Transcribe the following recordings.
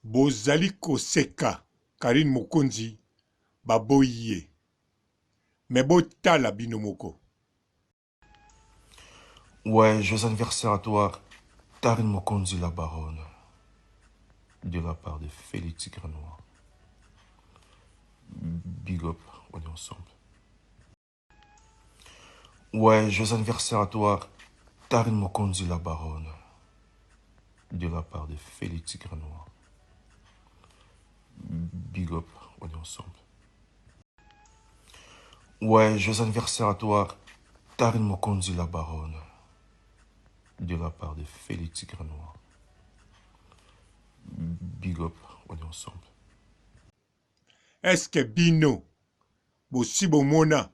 Bozali koseka Karine Mokonzi baboye. Mais botala bino moko. Ouais, joyeux anniversaire à toi, Karine Mokonzi la baronne, de la part de Félix Grenoir. Big up, on est ensemble. Ouais, joyeux anniversaire à toi, Karine Mokonzi la baronne, de la part de Félix Grenoir. Big up, on est ensemble. Ouais, joyeux anniversaire à toi, Karine Mokonzi la baronne, de la part de Félix Grenoir. Big up, on est ensemble. Est-ce que bino bosibo mona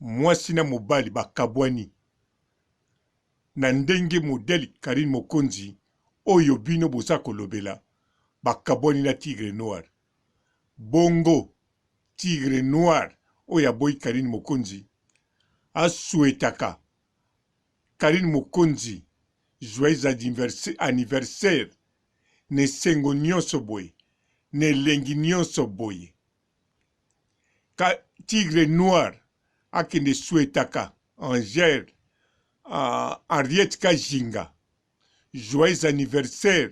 mwasi na mobali bakabwani na ndenge modeli Karine Mokonzi oyo bino boza kolobela bakabwani na Tigre Noir. Bongo Tigre Noir oya boy Karine Mokonzi asuetaka Karine Mokonzi joyeux anniversaire ne sengo nyonso boye ne lengi nyonso boye. Ka Tigre Noir akende suetaka Angèle Henriette Kajinga joyeux anniversaire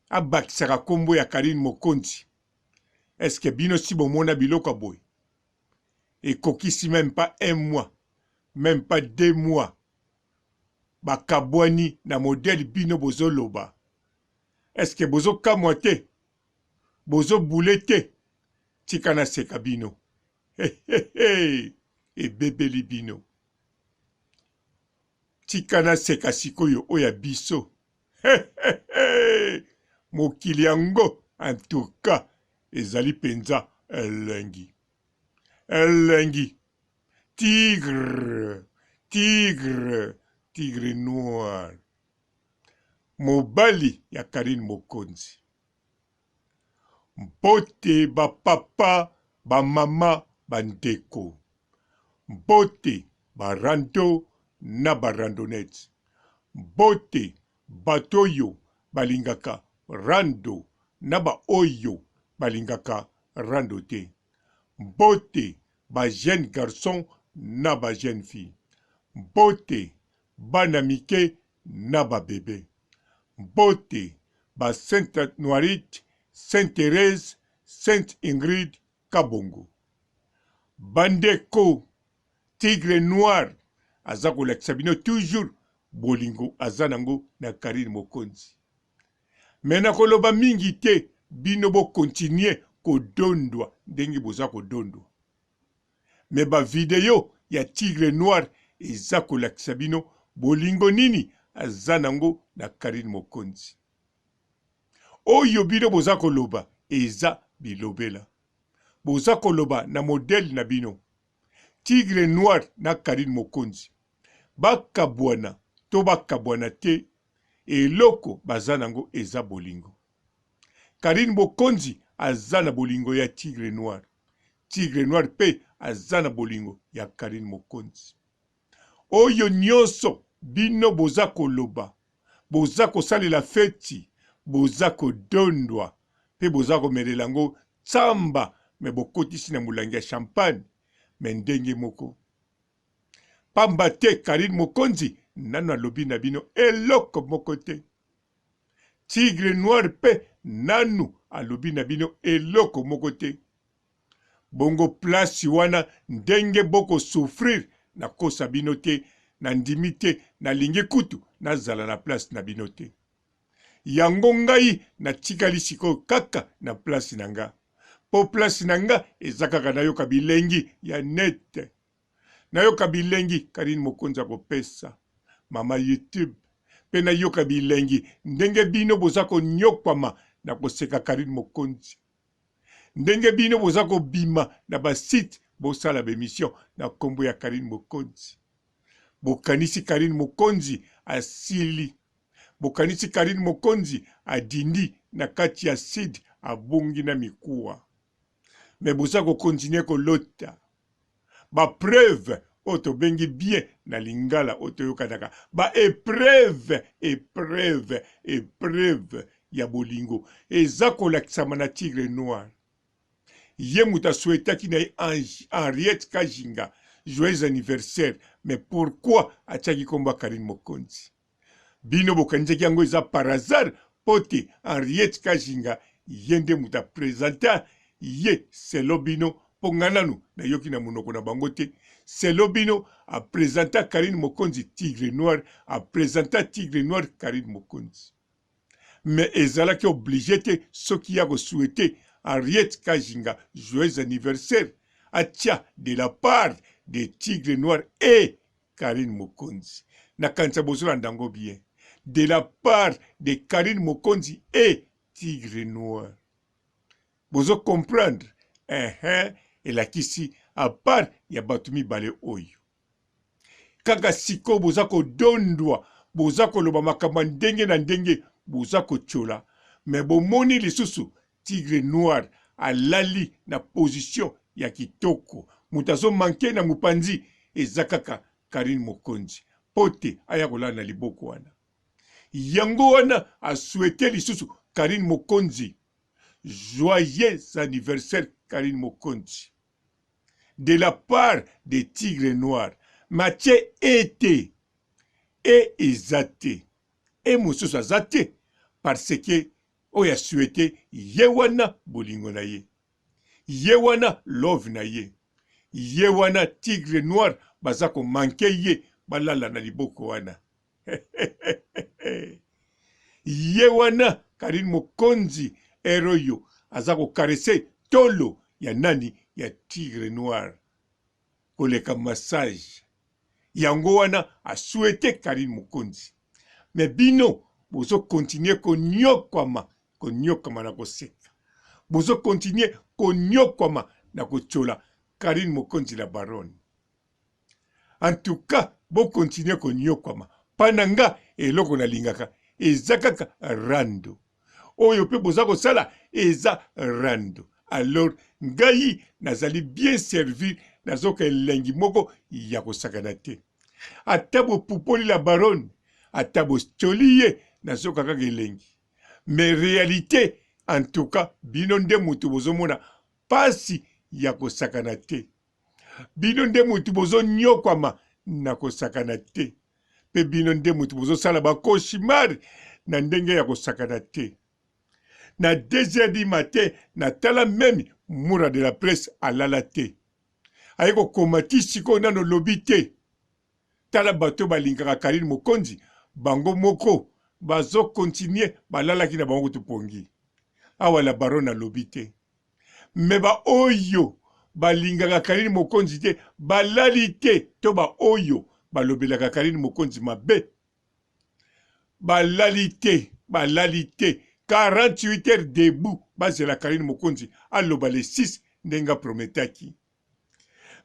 abakisaka kombo ya Karine Mokonzi. Est-ce que bino si bomona biloko boye ekokisi même pas 1 mois, même pas 2 mois bakabwani na modèle bino bozoloba? Est-ce que bozo kamwa te bozo boule te tika na seka bino? Ebebeli bino tika na seka sikoyo oya biso. Mokili yango en tout cas ezali penza elengi elengi. Tigre Noir mobali ya Karine Mokonzi. Mbote ba papa ba mama bandeko, mbote ba rando na ba randonnette, mbote bato oyo balingaka rando na ba oyo balingaka rando te, mbote ba jeune garçon na ba jeune fille, mbote bana mike na ba bébé, mbote ba Sainte Noirite, Sainte Thérèse, Sainte Ingrid Kabongo. Bandeko Tigre Noir aza kolakisa bino toujours bolingo aza nango na Karine Mokonzi. Mena koloba mingi te, bino bo continue kodondwa ndenge boza kodondwa. Me ba video ya Tigre Noir eza kolakisa bino bolingo nini aza nango na Karine Mokonzi. Oyo bino boza koloba eza bilobela. Boza koloba na modèle na bino. Tigre Noir na Karine Mokonzi bakabwana to bakabwana te, eloko baza nango eza bolingo. Karine Mokonzi aza na bolingo ya Tigre Noir. Tigre Noir pe aza na bolingo ya Karine Mokonzi. Oyo nyonso bino boza koloba, boza kosalela feti, boza kodondwa, pe boza komelela yango tsamba, me bokotisi na molangi ya champagne, me ndenge moko. Pamba te Karine Mokonzi nano alobi na bino eloko moko te. Tigre Noir pe nanu alobi na bino eloko moko te. Bongo place wana ndenge boko souffrir na kosa bino te, na ndimi te, na lingi kutu na zala na place na bino te. Yango ngai na tikali siko kaka na place na nga. Po place na nga eza kaka nayoka bilengi ya net. Nayoka bilengi Karine Mokonzi akopesa mama YouTube. Pe nayoka bilengi ndenge bino boza konyokwama na koseka Karine Mokonzi. Ndenge bino boza kobima na basite bosala bemission na kombo ya Karine Mokonzi. Bokanisi Karine Mokonzi asili. Bokanisi Karine Mokonzi adindi na kati ya acide abungi na mikuwa. Me boza ko continue kolota. Ba preuve oto bengi bien na lingala oto yokanaka. Ba épreuve ya bolingo eza kolakisama na tigre noir. Ye muta souhaitaki na ye Henriette Kajinga joyeux anniversaire, mais pourquoi atiaki komba Karine Mokonzi? Bino bokanzaki yango eza par hasard pote Henriette Kajinga ye nde muta présenta ye selo bino mpo nga nanu nayoki na monoko na bango te. Selo bino apresenta Karine Mokonzi tigre noir, apresenta tigre noir Karine Mokonzi. Mais ezalaki obligé te soki ya kosouhaite Henriette Kajinga joyeux anniversaire atia de la part de tigre noir et Karine Mokonzi. Nakanisa bozolanda yango bien. De la part de Karine Mokonzi et tigre noir. Bozo comprendre. Elakisi à part ya bato mibale oyo. Kaka siko boza kodondwa, boza koloba makambo ndenge na ndenge, boza kochola. Mais bomoni lisusu tigre noir alali na position ya kitoko. Mutazo manke na mupanzi ezakaka Karine Mokonzi. Pote aya kolala na liboko wana. Yango wana a souhaité lisusu Karine Mokonzi. Joyeux anniversaire Karine Mokonzi. De la part des tigres noirs. Mathieu était et ezate. Et mosusu azate. Parce que oya souhaité yewana bolingo na ye. Yewana love na ye. Yewana tigre noir bazako manke ye balala na liboko wana. Yewana Karine Mokonzi eroyo azako karese tolo ya nani ya tigre noir. Koleka massage. Yango wana a souhaité Karine Mokonzi. Mais bino bozo continuer konyokwama na koseka. Bozo continuer konyokwama na kochola Karine Mokonzi la baronne. En tout cas, bo continuer konyokwama. Pananga eloko na lingaka ezakaka rando. Oyo pe boza kosala eza rando. Alors ngai nazali bien servi nazoka elengi moko ya kosakana te. Atabo pupoli la baronne, atabo choliye nazoka kaka elengi. Mais réalité, en tout cas, bino nde mutu bozomona pasi ya kosakana te. Bino nde mutu bozo nyokwama na kosakana te. Pe bino nde mutu bozo sala ba koshimar na ndenge ya kosakana te. Na 2h du matin, na tala même Moura de la presse alala te. Aiko komati siko nano lobi te. Tala bato balingaka Karine Mokonzi, bango moko, bazo continuer balalaki na bango tupongi. Awa la baronne lobi te. Me ba oyo balingaka Karine Mokonzi te, balali te, to ba oyo balobelaka Karine Mokonzi mabe. Balali te. 48 heures debout, base la Karine Mokonzi, aloba le 6, ndenga prometaki.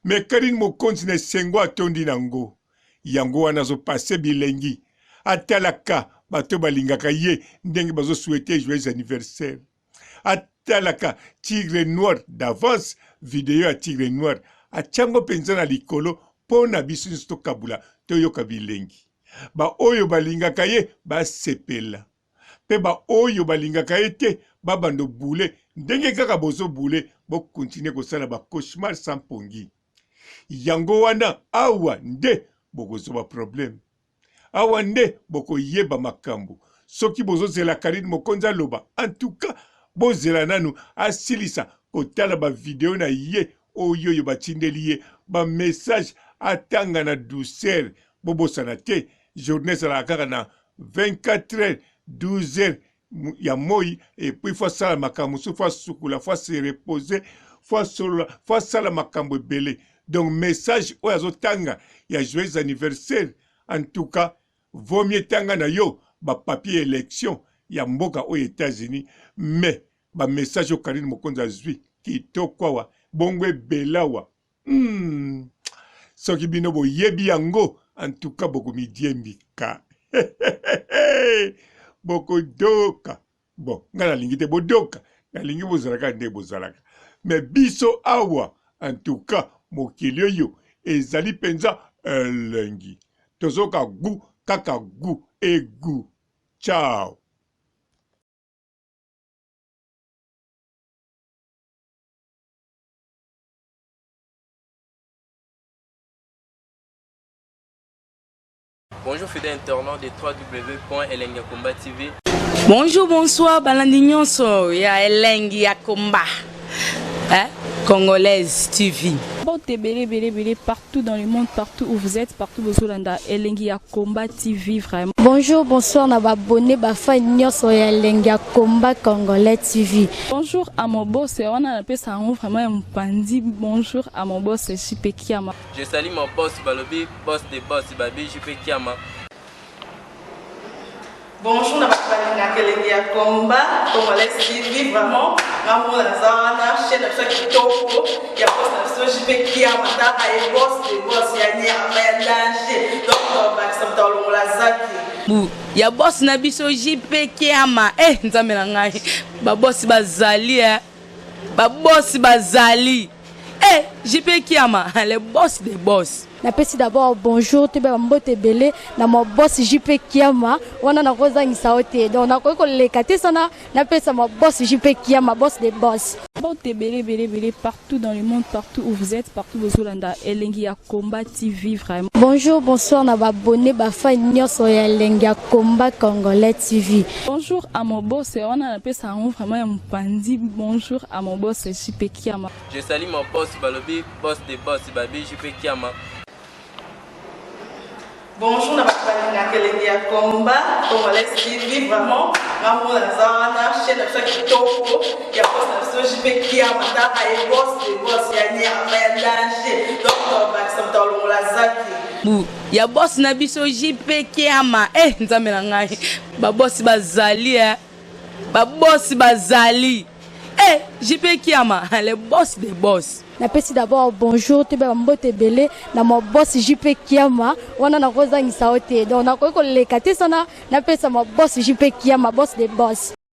Mais Karine Mokonzi ne sengo atondi nango. Yango wana zo passe bilengi. Atalaka, bato balingaka ye, ndenge bazo souhaiter joyeux anniversaire. Atalaka, tigre noir d'avance, vidéo à tigre noir. Achango penza na likolo, pona bisu nsto kabula, toyoka bilengi. Ba oyo balingaka ye, ba sepela. Pe ba oyo balingaka ete babando boule ndenge kaka bozo boule bo continuer kosala ba cauchemar sans pongi. Yango wana awa nde bokozo ba problème. Awa nde boko yeba makambo. Soki bozo zela Karine Mokonzi loba. En tout cas, bozela nanu asilisa kotala ba video na ye oyo yo batindeli ye ba message atanga na douceur bobosana te. Journée sala kaka na 24 heures 12 heures ya moi et puis faut ça makambo faut sukula faut se reposer faut sala makambo belé. Donc message oyo azotanga ya joyeux anniversaire. En tout cas vaut mieux tanga na yo ba papier élection ya mboka aux États-Unis, mais ba message au Karine Mokonzi azwi kitoko wa bongwe belawa soki bino bo yebi yango. En tout cas boko midiembika boko doka. Bon, ngana lingi te bodoka, na lingi bozalaka nde bozalaka. Mais biso awa, en tout cas, mokili oyo ezali penza elengi. Tozoka gu, kaka gu, egu. Ciao. Bonjour fidèles internautes de www.elengiakomba TV. Bonjour, bonsoir, balandi nyonso ya Elengi ya Komba. Congolaise TV. Bon, belé partout dans le monde, partout où vous êtes, partout où vous êtes, Elengi ya Komba TV vraiment. Bonjour, bonsoir, na abonné bafa nyonso ya Elengi ya Komba Congolais TV. Bonjour à mon boss, on a appelé ça vraiment un pandi. Bonjour à mon boss, JP Kiama. Je salue mon boss Balobi, boss de boss Babi, JP Kiama. Bonjour, na Elengi ya Komba Congolais TV vraiment. Maman la zana, chaîne de kitoko, ya boss na JP Kiama, ta ay boss de boss ya ni ya danger. Donc ba samta longola zaki. Ya boss na biso JP Kiama. Nzambe na ngai. Ba boss bazali ba boss bazali. JP Kiama, le boss des boss. Napesi d'abord bonjour, tu peux mbote belé na mon boss JP Kiama, wana na kozangisa ote. Donc na ko lekate sana, napesa mon boss JP Kiama, boss des boss. Bon, belé partout dans le monde, partout où vous êtes, partout où vous êtes, Elengi ya Komba TV vraiment. Bonjour, bonsoir, na abonné bafa nyonso ya Elengi ya Komba Congolais TV. Bonjour à mon boss, on a appelé ça vraiment un pandi. Bonjour à mon boss JP Kiama. Je salue mon boss Balobi, boss de boss Babi, JP Kiama. Bonjour, na Elengi ya Komba Congolais TV vraiment. Maman la zana, chaîne de kitoko, ya boss na JP Kiama, ta ay boss de boss ya ni ya danger. Donc ba samta longola zaki. Ya boss na biso JP Kiama. Nzambe na ngai. Ba boss bazali ba boss bazali. JP Kiama, le boss des boss. Napesi d'abord bonjour, tu peux mbote belé na mon boss JP Kiama, wana na kozangisa ote. Donc na ko lekate sana, napesa mon boss JP Kiama, boss des boss.